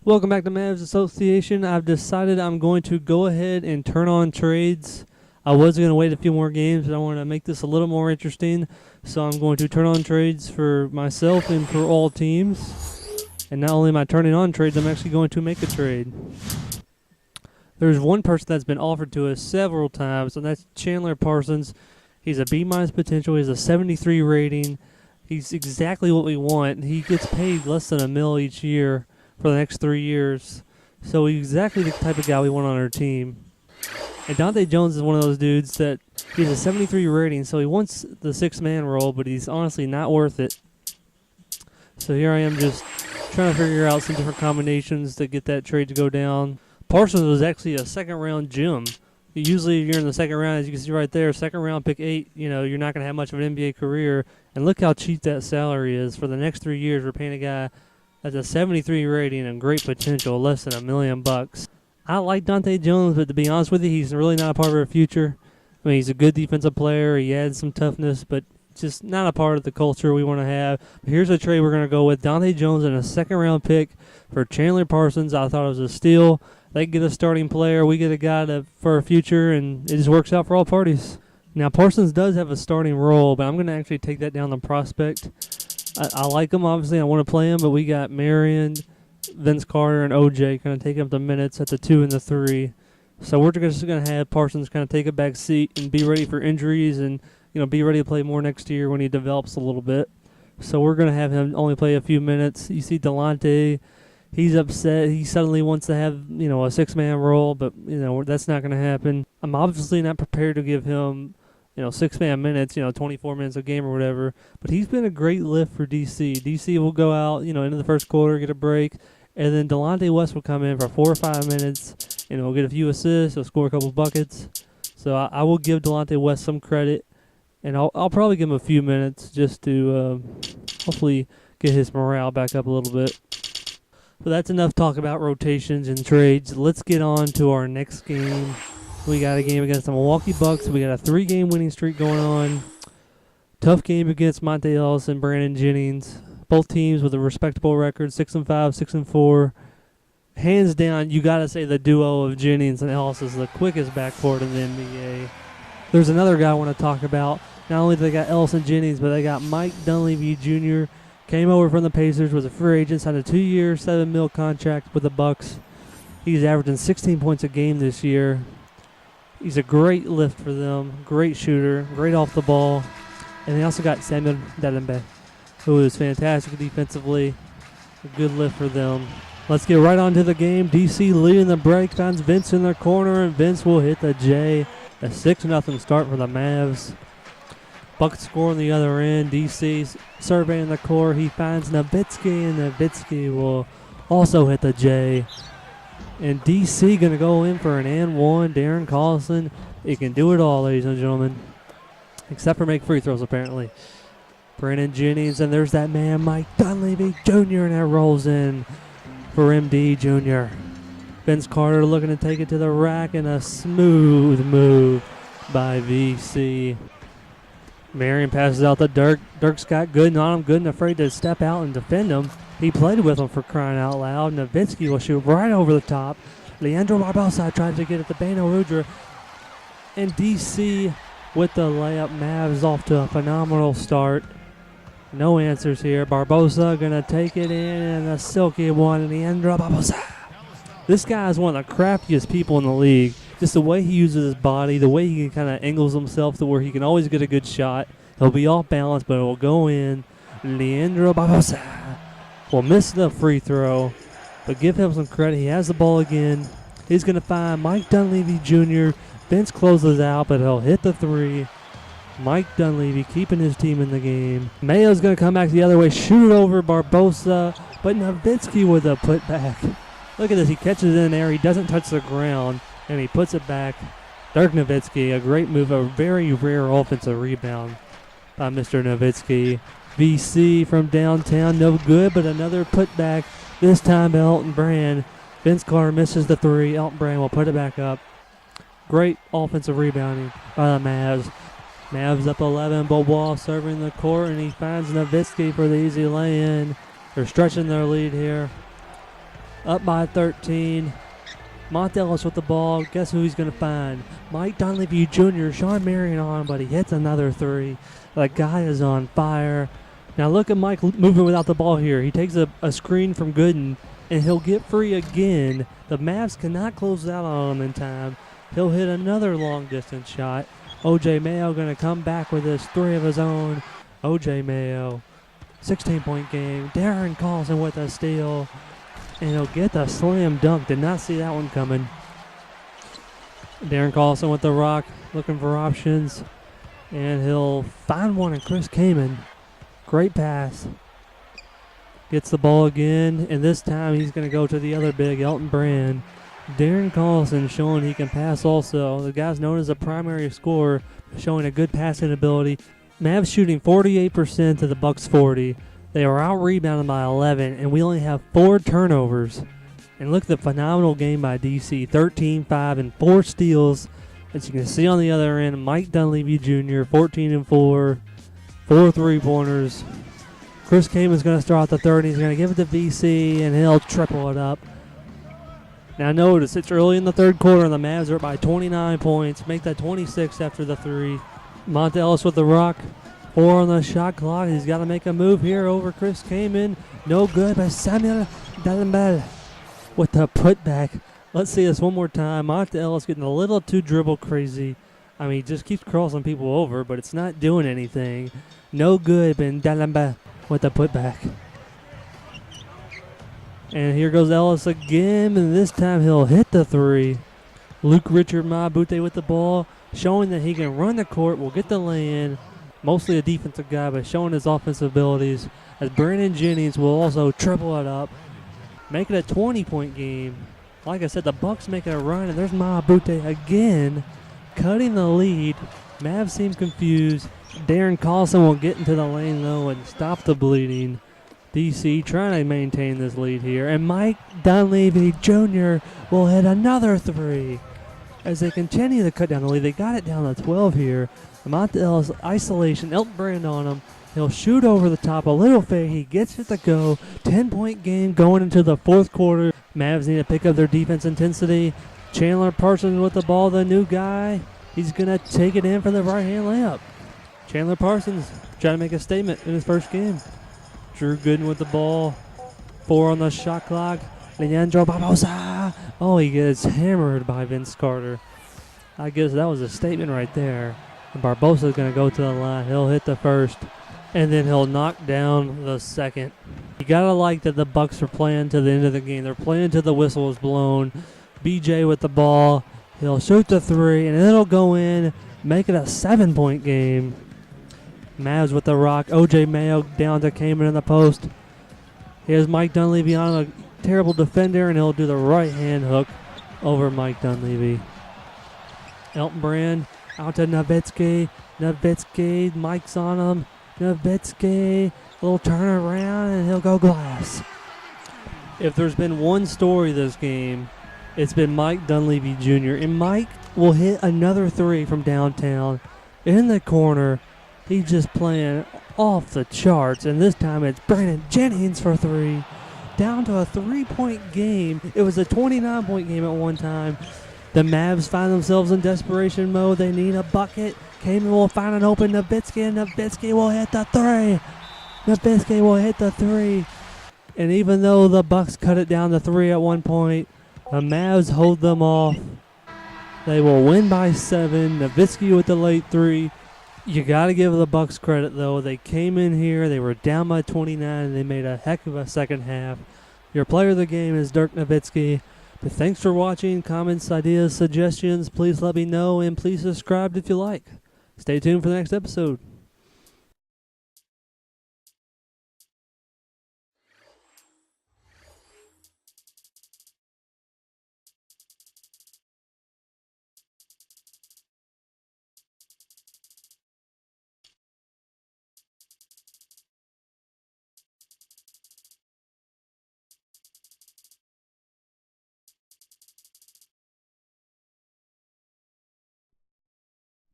Welcome back to Mavs Association. I've decided I'm going to go ahead and turn on trades. I was going to wait a few more games, but I want to make this a little more interesting. So I'm going to turn on trades for myself and for all teams. And not only am I turning on trades, I'm actually going to make a trade. There's one person that's been offered to us several times, and that's Chandler Parsons. He's a B- potential. He has a 73 rating. He's exactly what we want. He gets paid less than $1 million each year for the next 3 years. So he's exactly the type of guy we want on our team. And Dante Jones is one of those dudes that he has a 73 rating, so he wants the six-man role, but he's honestly not worth it. So here I am just trying to figure out some different combinations to get that trade to go down. Parsons was actually a second-round gem. Usually you're in the second round, as you can see right there, second round, pick 8, you're not going to have much of an NBA career. And look how cheap that salary is. For the next 3 years, we're paying a guy that's a 73 rating and great potential, less than $1 million. I like Dante Jones, but to be honest with you, he's really not a part of our future. I mean, he's a good defensive player. He adds some toughness, but just not a part of the culture we want to have. But here's a trade we're going to go with. Dante Jones and a second-round pick for Chandler Parsons. I thought it was a steal. They get a starting player. We get a guy for our future, and it just works out for all parties. Now, Parsons does have a starting role, but I'm going to actually take that down the prospect. I like him, obviously. I want to play him, but we got Marion, Vince Carter, and OJ kind of taking up the minutes at the 2 and the 3. So we're just going to have Parsons kind of take a back seat and be ready for injuries and be ready to play more next year when he develops a little bit. So we're going to have him only play a few minutes. You see Delonte, he's upset. He suddenly wants to have a six-man role, but that's not going to happen. I'm obviously not prepared to give him 6-man minutes, 24 minutes a game or whatever. But he's been a great lift for DC. DC will go out, into the first quarter, get a break, and then Delonte West will come in for 4 or 5 minutes, and he'll get a few assists, he'll score a couple buckets. So I will give Delonte West some credit, and I'll probably give him a few minutes just to hopefully get his morale back up a little bit. But that's enough talk about rotations and trades. Let's get on to our next game. We got a game against the Milwaukee Bucks. We got a 3-game winning streak going on. Tough game against Monte Ellis and Brandon Jennings. Both teams with a respectable record, 6-5, 6-4. Hands down, you got to say the duo of Jennings and Ellis is the quickest backcourt in the NBA. There's another guy I want to talk about. Not only do they got Ellis and Jennings, but they got Mike Dunleavy Jr. Came over from the Pacers, was a free agent, signed a 2-year, $7 million contract with the Bucks. He's averaging 16 points a game this year. He's a great lift for them, great shooter, great off the ball. And they also got Samuel Dalembe, who is fantastic defensively. A good lift for them. Let's get right on to the game. DC leading the break, finds Vince in the corner, and Vince will hit the J. A 6-0 start for the Mavs. Bucks score on the other end. DC's surveying the court. He finds Nowitzki, and Nowitzki will also hit the J. And DC going to go in for an and one. Darren Collison, he can do it all, ladies and gentlemen. Except for make free throws, apparently. Brandon Jennings, and there's that man, Mike Dunleavy Jr., and that rolls in for MD Jr. Vince Carter looking to take it to the rack, and a smooth move by VC. Marion passes out to Dirk. Dirk's got good on him, good and afraid to step out and defend him. He played with him for crying out loud. Nowitzki will shoot right over the top. Leandro Barbosa tries to get it to Bano Rudra. And DC with the layup. Mavs off to a phenomenal start. No answers here. Barbosa going to take it in, and a silky one. Leandro Barbosa. This guy is one of the craftiest people in the league. Just the way he uses his body, the way he kind of angles himself to where he can always get a good shot. He'll be off balance, but it will go in. Leandro Barbosa will miss the free throw, but give him some credit. He has the ball again. He's going to find Mike Dunleavy Jr. Vince closes out, but he'll hit the 3. Mike Dunleavy keeping his team in the game. Mayo's going to come back the other way, shoot it over Barbosa, but Nowitzki with a putback. Look at this. He catches it in there. He doesn't touch the ground, and he puts it back. Dirk Nowitzki, a great move, a very rare offensive rebound by Mr. Nowitzki. VC from downtown, no good, but another putback, this time by Elton Brand. Vince Carter misses the 3. Elton Brand will put it back up. Great offensive rebounding by the Mavs. Mavs up 11, Bobois serving the court, and he finds Nowitzki for the easy lay-in. They're stretching their lead here. Up by 13. Monte Ellis with the ball. Guess who he's going to find? Mike Dunleavy Jr. Sean Marion on, but he hits another three. The guy is on fire. Now look at Mike moving without the ball here. He takes a screen from Gooden, and he'll get free again. The Mavs cannot close out on him in time. He'll hit another long-distance shot. O.J. Mayo going to come back with his three of his own. O.J. Mayo, 16-point game. Darren Carlson with a steal. And he'll get the slam dunk. Did not see that one coming. Darren Carlson with the rock, looking for options. And he'll find one in Chris Kaman. Great pass. Gets the ball again, and this time he's going to go to the other big, Elton Brand. Darren Carlson showing he can pass also. The guy's known as a primary scorer, showing a good passing ability. Mavs shooting 48% to the Bucks 40. They are out-rebounded by 11, and we only have 4 turnovers. And look at the phenomenal game by DC, 13, 5, and 4 steals. As you can see on the other end, Mike Dunleavy Jr., 14 and 4, 4 3-pointers. Chris Kaman's going to start the third. He's going to give it to VC, and he'll triple it up. Now notice, it's early in the third quarter, and the Mavs are up by 29 points. Make that 26 after the three. Monte Ellis with the rock. 4 on the shot clock. He's got to make a move here over Chris Kaman. No good, but Samuel Dalembel with the putback. Let's see this one more time. Monte Ellis getting a little too dribble crazy. I mean, he just keeps crossing people over, but it's not doing anything. No good, but Dalembel with the putback. And here goes Ellis again, and this time he'll hit the three. Luke Richard Mabute with the ball, showing that he can run the court, will get the lay-in. Mostly a defensive guy, but showing his offensive abilities. As Brandon Jennings will also triple it up. Make it a 20-point game. Like I said, the Bucks making a run, and there's Mabute again, cutting the lead. Mavs seem confused. Darren Carlson will get into the lane, though, and stop the bleeding. DC trying to maintain this lead here. And Mike Dunleavy Jr. will hit another three. As they continue to cut down the lead, they got it down to 12 here. Monte Ellis isolation, Elton Brand on him. He'll shoot over the top, a little fade. He gets it to go. 10-point game going into the fourth quarter. Mavs need to pick up their defense intensity. Chandler Parsons with the ball, the new guy. He's going to take it in for the right-hand layup. Chandler Parsons trying to make a statement in his first game. Drew Gooden with the ball. 4 on the shot clock. Leandro Barbosa. Oh, he gets hammered by Vince Carter. I guess that was a statement right there. And Barbosa's going to go to the line. He'll hit the first, and then he'll knock down the second. You got to like that the Bucks are playing to the end of the game. They're playing till the whistle is blown. BJ with the ball. He'll shoot the three, and it'll go in, make it a 7-point game. Mavs with the rock. O.J. Mayo down to Kaman in the post. Here's Mike Dunleavy on a terrible defender, and he'll do the right-hand hook over Mike Dunleavy. Elton Brand out to Nowitzki. Nowitzki, Mike's on him. Nowitzki, little turnaround, and he'll go glass. If there's been one story this game, it's been Mike Dunleavy Jr. And Mike will hit another three from downtown in the corner. He's just playing off the charts, and this time it's Brandon Jennings for three. Down to a 3-point game. It was a 29-point game at one time. The Mavs find themselves in desperation mode. They need a bucket. Kaman will find an open Nowitzki, and Nowitzki will hit the three. Nowitzki will hit the three. And even though the Bucks cut it down to 3 at one point, the Mavs hold them off. They will win by 7. Nowitzki with the late three. You got to give the Bucks credit, though. They came in here. They were down by 29, and they made a heck of a second half. Your player of the game is Dirk Nowitzki. But thanks for watching. Comments, ideas, suggestions, please let me know, and please subscribe if you like. Stay tuned for the next episode.